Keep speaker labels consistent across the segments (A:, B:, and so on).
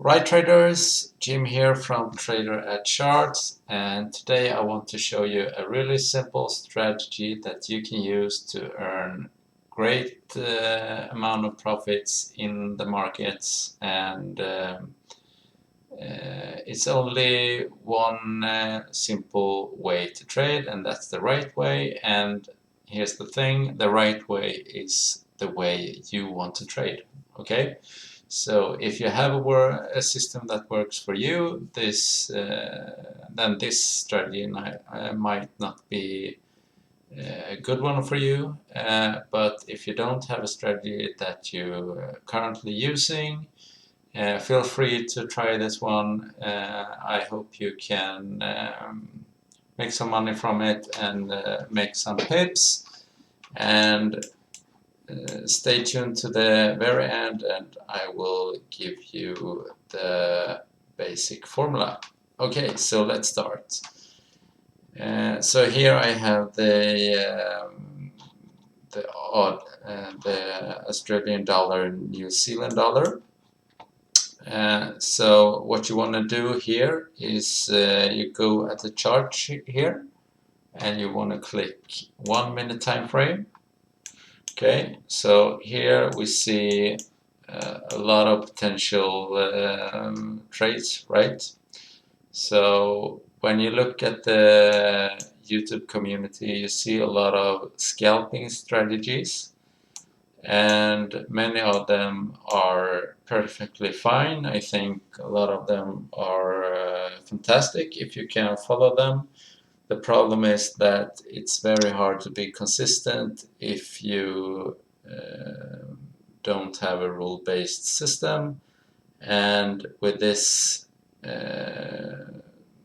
A: Right traders, Jim here from Trader at Charts, and today I want to show you a really simple strategy that you can use to earn great amount of profits in the markets, and it's only one simple way to trade, and that's the right way. And here's the thing, the right way is the way you want to trade. Okay, so if you have a system that works for you, then this strategy might not be a good one for you. But if you don't have a strategy that you are currently using, feel free to try this one. I hope you can make some money from it and make some pips. And stay tuned to the very end, and I will give you the basic formula. Okay, so let's start. So here I have the Australian dollar, New Zealand dollar. So what you want to do here is you go at the chart here, and you want to click 1 minute time frame. Okay, so here we see a lot of potential trades, right? So when you look at the YouTube community, you see a lot of scalping strategies, and many of them are perfectly fine. I think a lot of them are fantastic if you can follow them. The problem is that it's very hard to be consistent if you don't have a rule-based system. And with this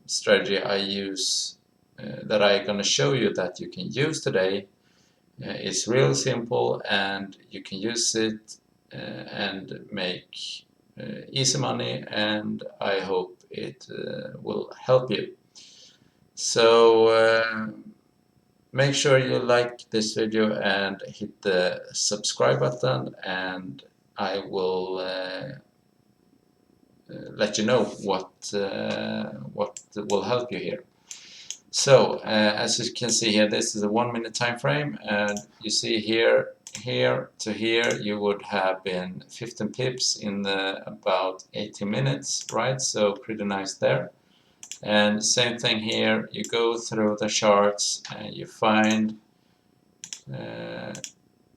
A: strategy I use, that I'm going to show you that you can use today, is real simple, and you can use it and make easy money, and I hope it will help you. So make sure you like this video and hit the subscribe button, and I will let you know what will help you here. So as you can see here, this is a 1 minute time frame, and you see here to here you would have been 15 pips in about 80 minutes, right? So pretty nice there. And same thing here, you go through the charts and you find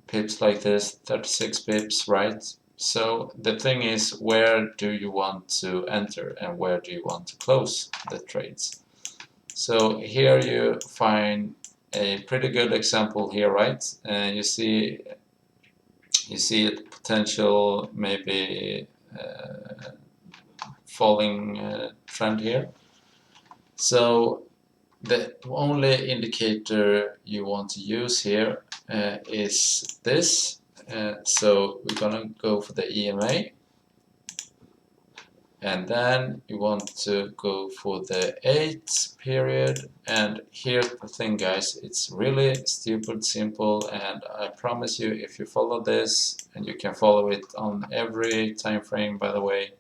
A: pips like this, 36 pips, right? So the thing is, where do you want to enter and where do you want to close the trades? So here you find a pretty good example here, right? And you see a potential maybe falling trend here. So the only indicator you want to use here is this. So we're gonna go for the EMA, and then you want to go for the 8 period. And here's the thing, guys, it's really stupid simple, and I promise you, if you follow this, and you can follow it on every time frame, by the way,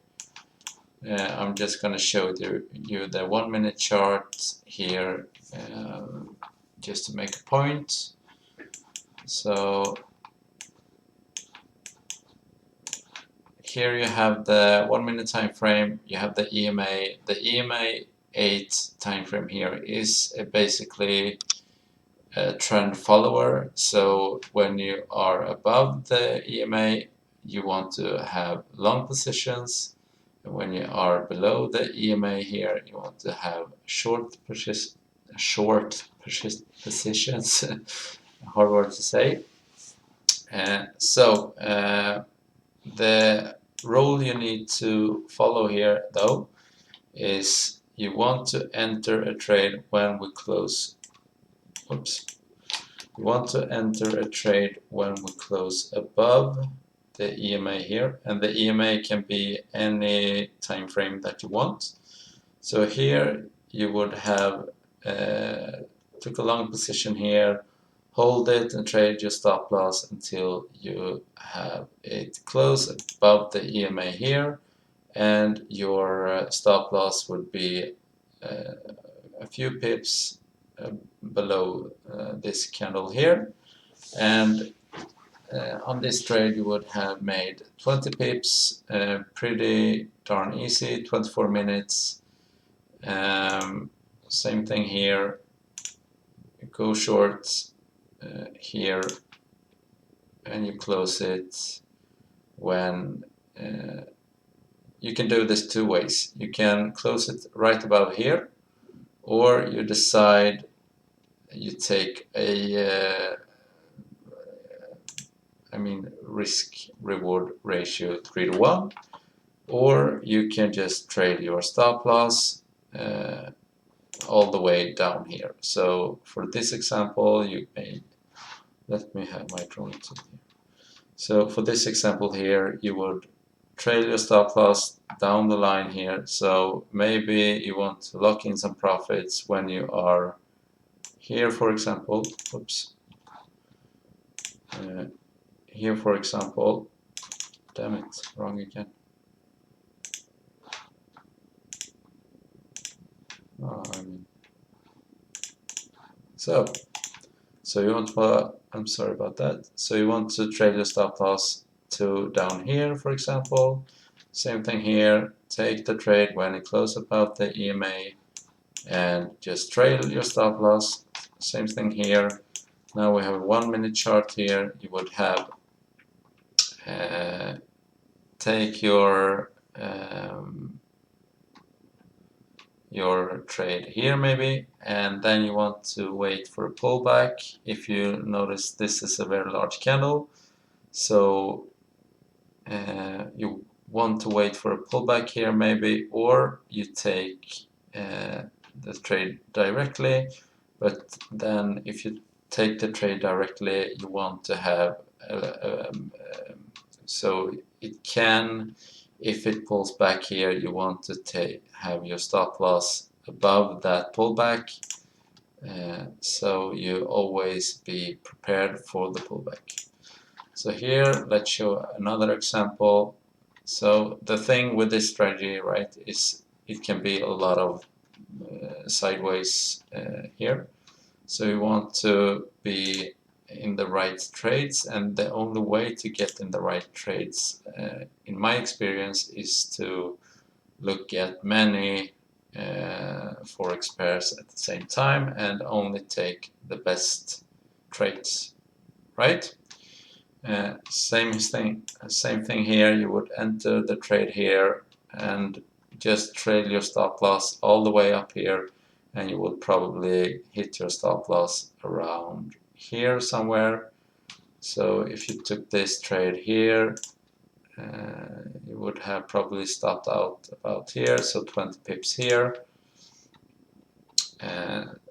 A: I'm just going to show you the 1 minute chart here, just to make a point. So here you have the 1 minute time frame, you have the EMA. The EMA 8 time frame here is basically a trend follower. So when you are above the EMA, you want to have long positions. When you are below the EMA here, you want to have short positions. Hard word to say. So the rule you need to follow here, though, is you want to enter a trade when we close. Oops. You want to enter a trade when we close above the EMA here, and the EMA can be any time frame that you want. So here you would have took a long position here, hold it and trade your stop loss until you have it close above the EMA here, and your stop loss would be a few pips below this candle here, and on this trade you would have made 20 pips, pretty darn easy, 24 minutes. Same thing here, go short here, and you close it when you can do this two ways. You can close it right above here, or you decide you take a risk reward ratio 3 to 1, or you can just trade your stop loss all the way down here. So for this example, you may, let me have my drawing tool here. So for this example here, you would trail your stop loss down the line here. So maybe you want to lock in some profits when you are here, for example. Oops. Here, for example. Damn it, wrong again. Oh, so you want to, I'm sorry about that. So you want to trade your stop loss to down here, for example. Same thing here. Take the trade when it closes above the EMA and just trail your stop loss. Same thing here. Now we have a 1 minute chart here. You would have take your trade here maybe, and then you want to wait for a pullback. If you notice, this is a very large candle, so you want to wait for a pullback here maybe, or you take the trade directly. But then if you take the trade directly, you want to have so it can, if it pulls back here, you want to have your stop loss above that pullback, so you always be prepared for the pullback. So here, let's show another example. So the thing with this strategy, right, is it can be a lot of sideways here. So you want to be in the right trades, and the only way to get in the right trades, in my experience, is to look at many forex pairs at the same time and only take the best trades, right? Same thing here. You would enter the trade here and just trail your stop loss all the way up here, and you would probably hit your stop loss around here somewhere. So if you took this trade here, you would have probably stopped out about here, so 20 pips here.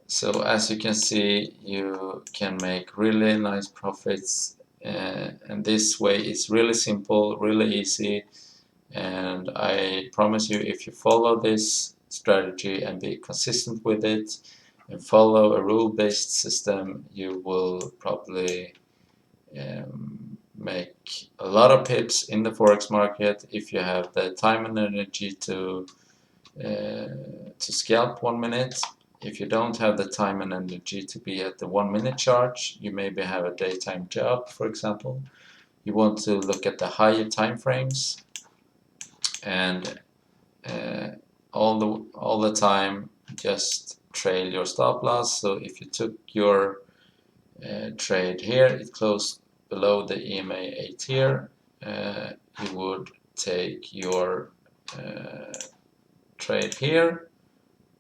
A: So as you can see, you can make really nice profits, and this way is really simple, really easy, and I promise you, if you follow this strategy and be consistent with it and follow a rule-based system, you will probably make a lot of pips in the forex market if you have the time and energy to scalp 1 minute. If you don't have the time and energy to be at the 1 minute chart, you maybe have a daytime job, for example. You want to look at the higher time frames, and all the time just trail your stop loss. So if you took your trade here, it closed below the EMA 8 here, you would take your trade here,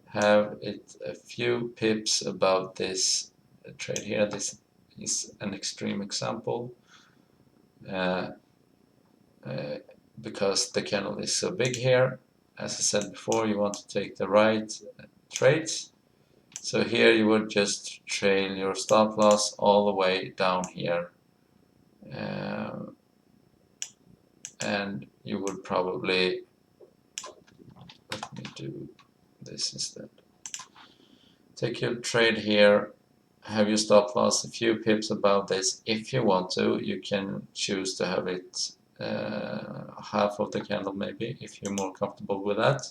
A: have it a few pips above this trade here. This is an extreme example because the candle is so big here. As I said before, you want to take the right trades. So here you would just trail your stop loss all the way down here, and you would probably, let me do this instead. Take your trade here, have your stop loss a few pips above this. If you want to, you can choose to have it half of the candle maybe, if you're more comfortable with that.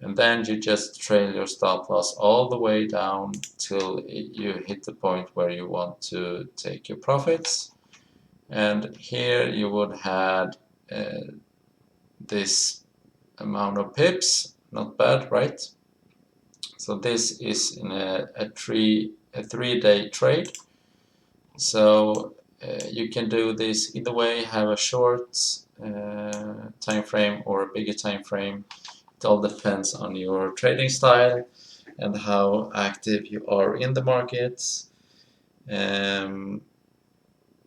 A: And then you just trail your stop loss all the way down till you hit the point where you want to take your profits. And here you would have this amount of pips, not bad, right? So this is in a 3-day trade. So you can do this either way, have a short time frame or a bigger time frame. It all depends on your trading style and how active you are in the markets.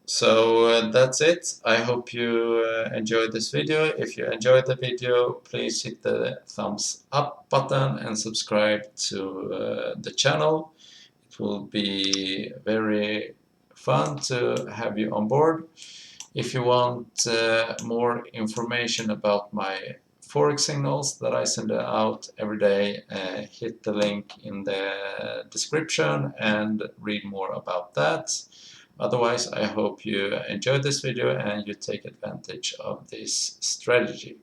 A: So that's it. I hope you enjoyed this video. If you enjoyed the video, please hit the thumbs up button and subscribe to the channel. It will be very fun to have you on board. If you want more information about my Forex signals that I send out every day, hit the link in the description and read more about that. Otherwise, I hope you enjoyed this video and you take advantage of this strategy.